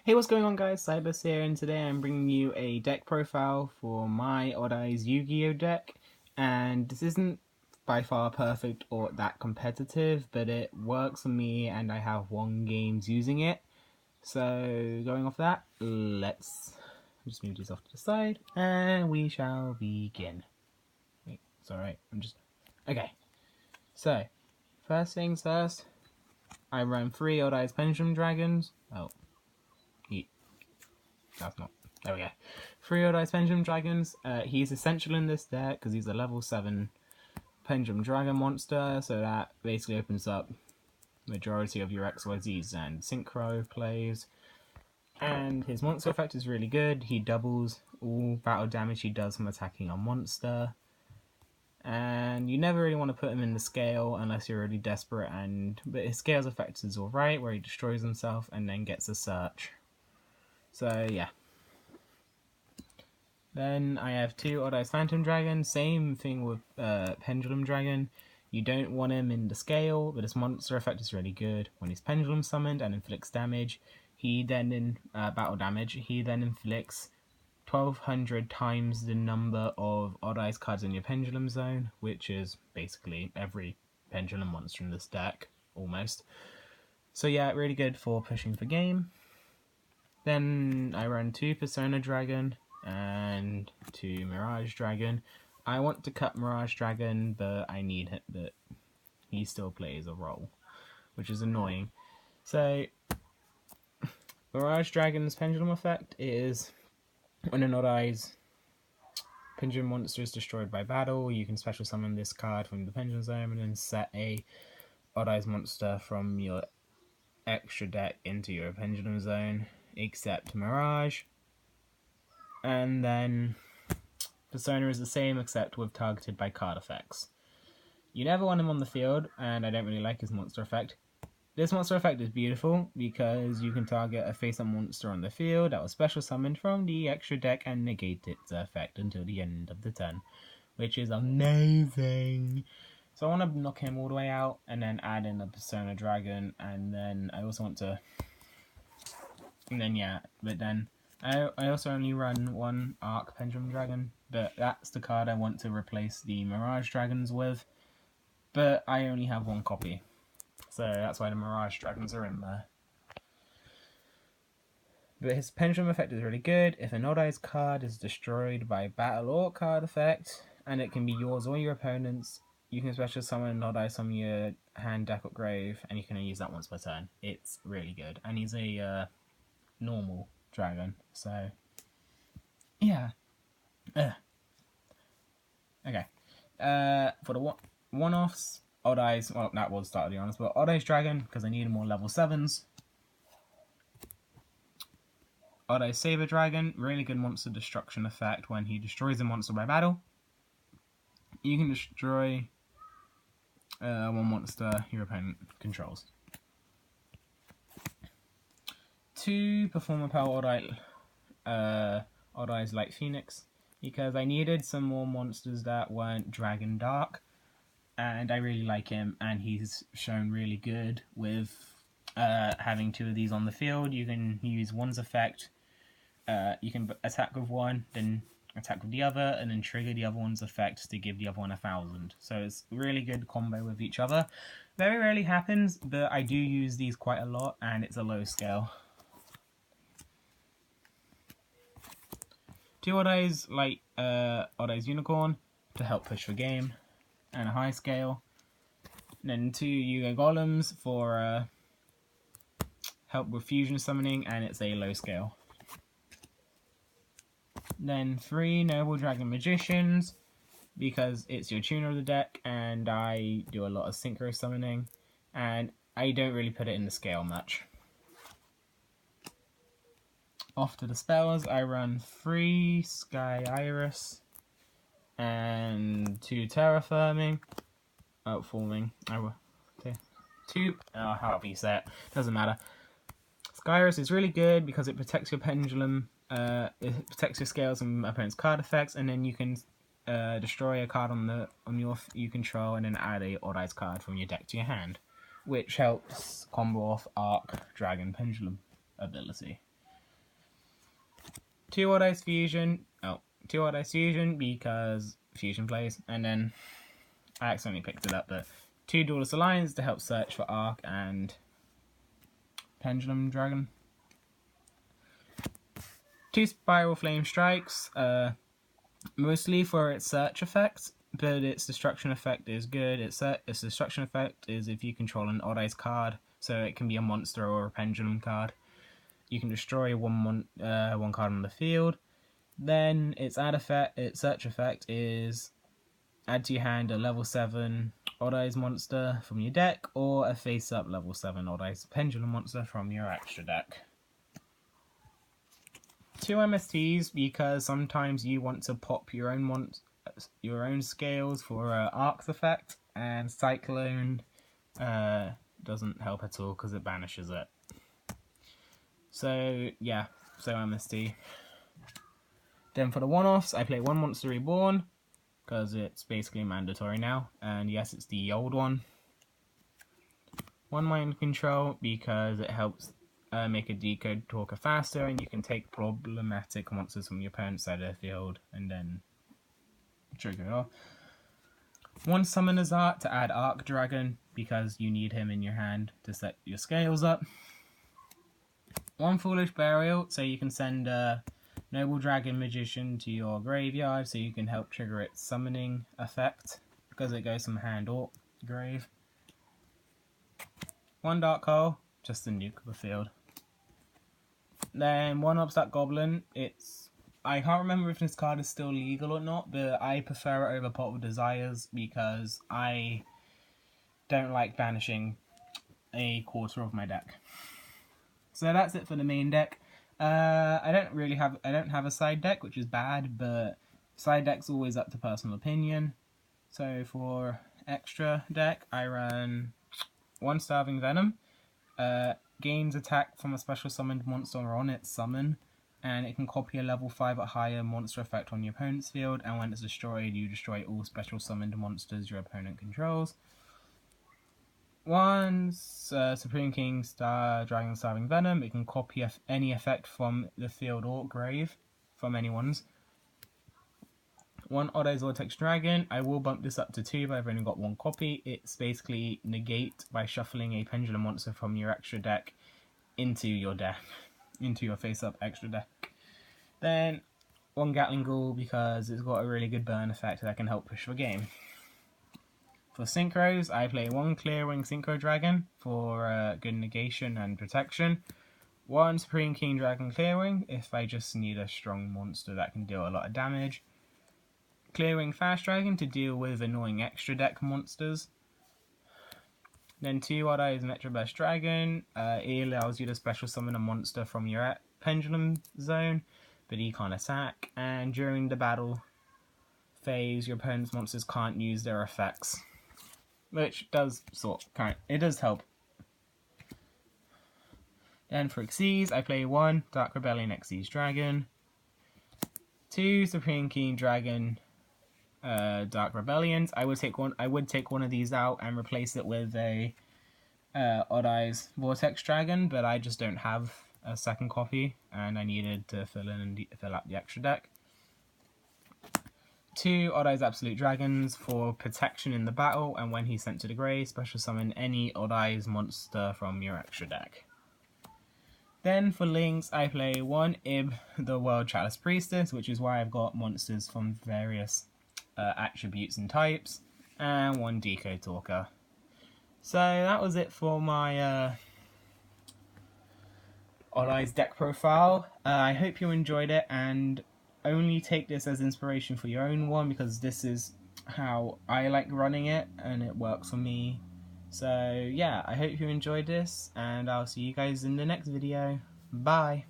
Hey, what's going on guys? Cybus here, and today I'm bringing you a deck profile for my Odd Eyes Yu-Gi-Oh deck. And this isn't by far perfect or that competitive, but it works for me and I have won games using it. So going off that, let's just move these off to the side and we shall begin. Wait, it's alright, Okay, so first things first, I run 3 Odd Eyes Pendulum Dragons. Oh, that's not. There we go. 3 Odd Eyes Pendulum Dragons. He's essential in this deck because he's a level 7 Pendulum Dragon monster, so that basically opens up majority of your XYZs and Synchro plays. And his monster effect is really good. He doubles all battle damage he does from attacking a monster. And you never really want to put him in the scale unless you're really desperate. But his scale's effect is alright, where he destroys himself and then gets a search. So yeah. Then I have 2 Odd Eyes Phantom Dragon. Same thing with Pendulum Dragon. You don't want him in the scale, but his monster effect is really good. When he's Pendulum summoned and inflicts damage, he then battle damage. He then inflicts 1,200 times the number of Odd Eyes cards in your Pendulum zone, which is basically every Pendulum monster in this deck, almost. So yeah, really good for pushing for game. Then I run 2 Persona Dragon and 2 Mirage Dragon. I want to cut Mirage Dragon, but I need it, but he still plays a role, which is annoying. So, Mirage Dragon's Pendulum effect is when an Odd Eyes Pendulum monster is destroyed by battle, you can special summon this card from the Pendulum Zone and then set a Odd Eyes monster from your extra deck into your Pendulum Zone, except Mirage. And then Persona is the same except with targeted by card effects. You never want him on the field, and I don't really like his monster effect. This monster effect is beautiful because you can target a face-up monster on the field that was special summoned from the extra deck and negate its effect until the end of the turn, which is amazing. So I want to knock him all the way out and then add in a Persona Dragon, and then I also want to... And then yeah, but then I also only run 1 Arc Pendulum Dragon, but that's the card I want to replace the Mirage Dragons with, but I only have 1 copy, so that's why the Mirage Dragons are in there. But his Pendulum effect is really good. If an Odd Eyes card is destroyed by battle or card effect, and it can be yours or your opponent's, you can special summon an Odd Eyes from your hand, deck, or grave, and you can only use that once per turn. It's really good, and he's a normal dragon, so yeah. Okay. For the one-offs, Odd Eyes, well, that was start of the honest, but Odd Eyes Dragon, because I need more level 7s. Odd Eyes Saber Dragon, really good monster destruction effect when he destroys a monster by battle. You can destroy 1 monster your opponent controls. 2 Performer Power Odd Eyes Light Phoenix, because I needed some more monsters that weren't Dragon Dark, and I really like him, and he's shown really good with having 2 of these on the field. You can use one's effect, you can attack with one, then attack with the other, and then trigger the other one's effect to give the other one 1,000. So it's a really good combo with each other. Very rarely happens, but I do use these quite a lot, and it's a low scale. 2 Odd Eyes, like Odd Eyes Unicorn, to help push for game, and a high scale. And then 2 Yuga Golems for help with fusion summoning, and it's a low scale. Then 3 Noble Dragon Magicians, because it's your tuner of the deck, and I do a lot of synchro summoning, and I don't really put it in the scale much. Off to the spells, I run 3 Sky Iris and 2 Terraforming. Oh, Forming. Okay. 2. Oh, however you say it. Doesn't matter. Sky Iris is really good because it protects your pendulum. It protects your scales and opponent's card effects, and then you can destroy a card on you control, and then add a Odd Eyes card from your deck to your hand, which helps combo off Arc Dragon Pendulum ability. 2 Odd Eyes Fusion. Oh, 2 Odd Eyes Fusion because Fusion plays, and then I accidentally picked it up, but 2 Duelist Alliance to help search for Arc and Pendulum Dragon. 2 Spiral Flame Strikes, mostly for its search effect, but its destruction effect is good. Its destruction effect is if you control an Odd Eyes card, so it can be a monster or a pendulum card. You can destroy one card on the field. Then its search effect is add to your hand a level 7 Odd Eyes monster from your deck, or a face-up level 7 Odd Eyes pendulum monster from your extra deck. 2 MSTs because sometimes you want to pop your own scales for Arc's effect, and Cyclone doesn't help at all because it banishes it. So yeah, so MST. Then for the one-offs, I play 1 Monster Reborn because it's basically mandatory now, and yes, it's the old one. 1 Mind Control because it helps make a Decode Talker faster, and you can take problematic monsters from your opponent's side of the field and then trigger it off. 1 Summoner's Art to add Arc Dragon because you need him in your hand to set your scales up. 1 Foolish Burial so you can send a Noble Dragon Magician to your graveyard so you can help trigger its summoning effect because it goes from hand or grave. 1 Dark Hole, just to nuke the field. Then 1 Obstack Goblin, I can't remember if this card is still legal or not, but I prefer it over Pot of Desires because I don't like banishing a quarter of my deck. So that's it for the main deck. I don't have a side deck, which is bad, but side deck's always up to personal opinion. So for extra deck, I run 1 Starving Venom. Gains attack from a special summoned monster on its summon, and it can copy a level 5 or higher monster effect on your opponent's field, and when it's destroyed, you destroy all special summoned monsters your opponent controls. 1 Supreme King Dragon Starving Venom. It can copy any effect from the field or grave from anyone's. 1 Odd Eyes Vortex Dragon. I will bump this up to 2, but I've only got 1 copy. It's basically negate by shuffling a pendulum monster from your extra deck into your deck, into your face-up extra deck. Then 1 Gatling Ghoul because it's got a really good burn effect that can help push the game. For synchros, I play 1 Clearwing Synchro Dragon for good negation and protection. 1 Supreme King Dragon Clearwing if I just need a strong monster that can deal a lot of damage. Clearwing Fast Dragon to deal with annoying extra deck monsters. Then 2 Odd Eyes Metroburst Dragon. It allows you to special summon a monster from your pendulum zone, but he can't attack. And during the battle phase, your opponent's monsters can't use their effects, which does it does help. Then for Xyz, I play 1 Dark Rebellion Xyz Dragon, 2 Supreme King Dragon Dark Rebellions. I would take one of these out and replace it with a Odd Eyes Vortex Dragon, but I just don't have a second copy, and I needed to fill out the extra deck. 2 Odd Eyes Absolute Dragons for protection in the battle, and when he's sent to the grave, special summon any Odd Eyes monster from your extra deck. Then for links, I play 1 Ib, the World Chalice Priestess, which is why I've got monsters from various attributes and types, and 1 Decode Talker. So that was it for my Odd Eyes deck profile. I hope you enjoyed it, and only take this as inspiration for your own one, because this is how I like running it, and it works for me. So yeah, I hope you enjoyed this, and I'll see you guys in the next video. Bye!